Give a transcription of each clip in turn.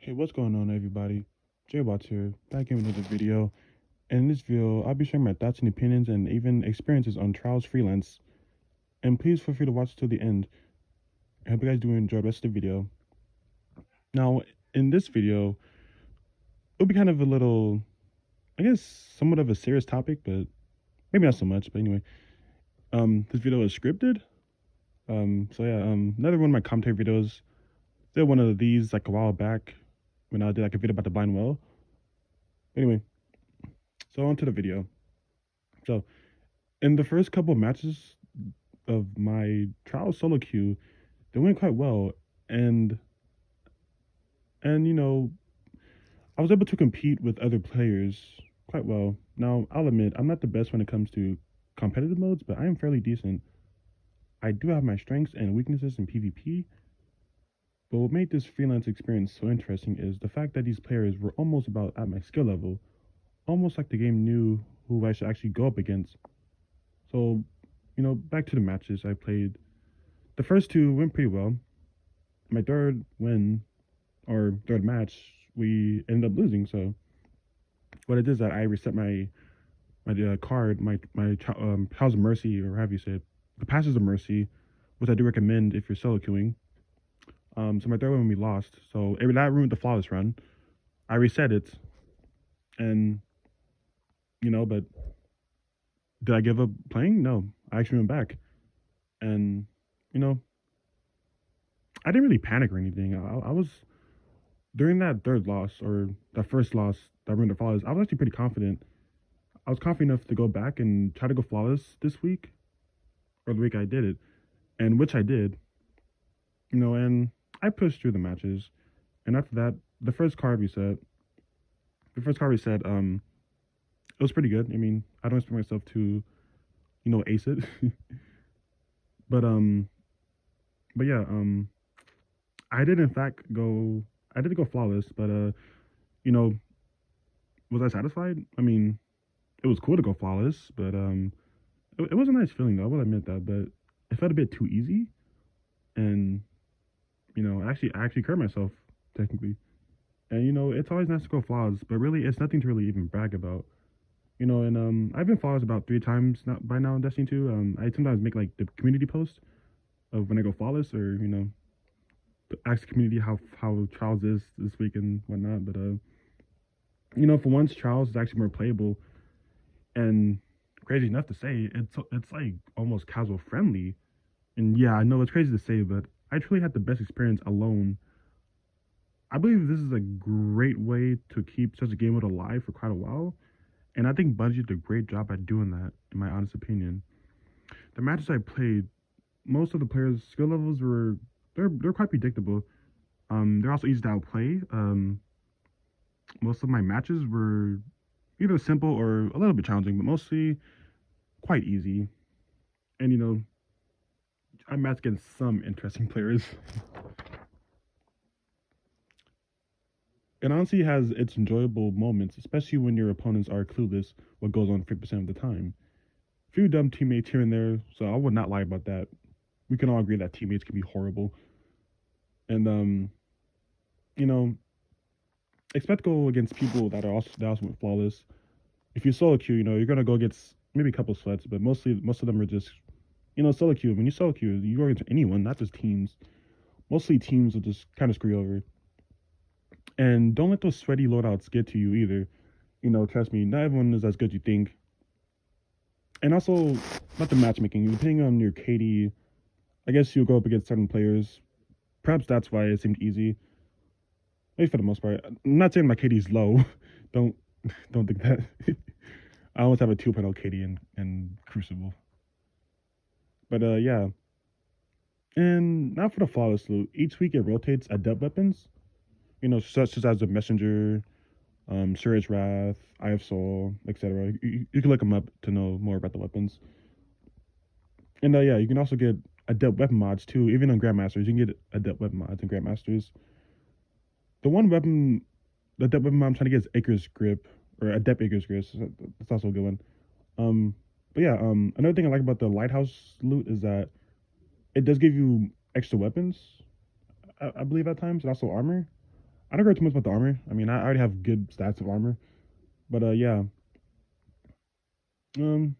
Hey, what's going on, everybody? JBots here, back in with another video. And in this video, I'll be sharing my thoughts and opinions and even experiences on trials freelance. And please feel free to watch till the end. I hope you guys do enjoy the rest of the video. Now, in this video, it'll be kind of a little, I guess, somewhat of a serious topic, but maybe not so much. But anyway, this video is scripted. Another one of my commentary videos. Did one of these like a while back when I did like a video about the blind well. Anyway, so on to the video. So in the first couple of matches of my trial solo queue, they went quite well, and and I was able to compete with other players quite well. Now I'll admit I'm not the best when it comes to competitive modes, but I am fairly decent. I do have my strengths and weaknesses in PvP, but what made this freelance experience so interesting is the fact that these players were almost about at my skill level, almost like the game knew who I should actually go up against. So, back to the matches I played. The first two went pretty well. My third win or third match, we ended up losing. So what I did is that I reset my card, House of Mercy, or have you said the Passes of Mercy, which I do recommend if you're solo queuing. So my third one we lost, so that ruined the flawless run. I reset it, and but did I give up playing? No, I actually went back, and you know, I didn't really panic or anything. I was during that third loss or that first loss that ruined the flawless. I was actually pretty confident. I was confident enough to go back and try to go flawless this week or the week I did it, and which I did. And I pushed through the matches. And after that, the first card we set, it was pretty good. I mean, I don't expect myself to, ace it, but but yeah, I did in fact go. I did go flawless, but you know, was I satisfied? I mean, it was cool to go flawless, but it was a nice feeling though. I will admit that, but it felt a bit too easy, and I actually hurt myself technically. And it's always nice to go flawless, but really, it's nothing to really even brag about. And I've been flawless about 3 times now, by now in Destiny 2. I sometimes make like the community post of when I go flawless, or ask the community how Trials is this week and whatnot. But for once, Trials is actually more playable, and crazy enough to say, it's like almost casual friendly. And yeah, I know it's crazy to say, but I truly had the best experience alone. I believe this is a great way to keep such a game mode alive for quite a while, and I think Bungie did a great job at doing that, in my honest opinion. The matches I played, most of the players' skill levels were they're quite predictable. They're also easy to outplay. Most of my matches were either simple or a little bit challenging, but mostly quite easy. And I matched against some interesting players. It honestly has its enjoyable moments, especially when your opponents are clueless what goes on 50% of the time. A few dumb teammates here and there, so I would not lie about that. We can all agree that teammates can be horrible. And you know, expect to go against people that also went flawless. If you solo queue, you're gonna go against maybe a couple sweats, but most of them are just solo queue. When you solo queue, you go against anyone, not just teams. Mostly teams will just kind of screw you over. And don't let those sweaty loadouts get to you either. Trust me, not everyone is as good as you think. And also, not the matchmaking. Depending on your KD, I guess you'll go up against certain players. Perhaps that's why it seemed easy. At least for the most part. I'm not saying my KD is low. don't don't think that. I almost have a 2.0 KD in Crucible. But yeah. And now for the flawless loot. Each week it rotates adept weapons. Such as the messenger, Surge Wrath, Eye of Soul, etc. You can look them up to know more about the weapons. And yeah, you can also get adept weapon mods too. Even on Grandmasters, you can get adept weapon mods in Grandmasters. The one weapon, the adept weapon mod I'm trying to get is Acre's Grip, or Adept Acre's Grip. So that's also a good one. Um, but yeah, another thing I like about the Lighthouse loot is that it does give you extra weapons. I believe at times, and also armor. I don't care too much about the armor. I mean, I already have good stats of armor, but yeah. Um,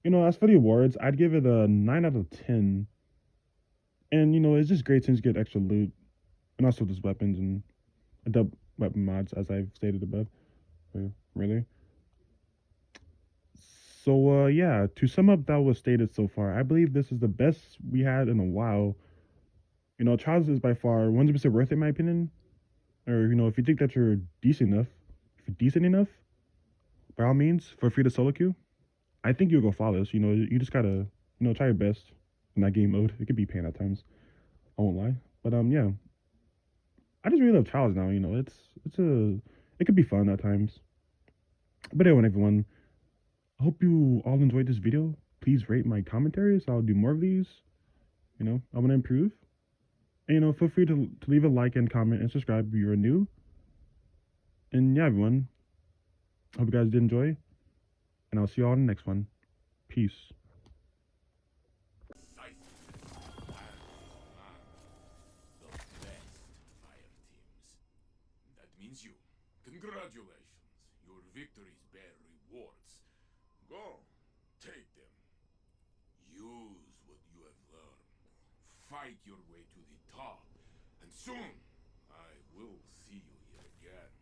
as for the awards, I'd give it a 9 out of 10. And it's just great since you get extra loot and also just weapons and adult weapon mods, as I've stated above. Really. So yeah, to sum up that was stated so far, I believe this is the best we had in a while. Trials is by far 100% worth it, in my opinion. Or if you think that you're decent enough, if you're decent enough, by all means, for free to solo queue, I think you'll go flawless. You just gotta try your best in that game mode. It could be pain at times. I won't lie, but yeah, I just really love trials now. It could be fun at times. But anyway, everyone, I hope you all enjoyed this video. Please rate my commentaries. I'll do more of these. I want to improve. And feel free to leave a like and comment and subscribe if you're new. And yeah, everyone, hope you guys did enjoy. And I'll see you all in the next one. Peace. That means you. Congratulations. Your victories bear rewards. Go. Take them. Use what you have learned. Fight your way to the top. And soon, I will see you here again.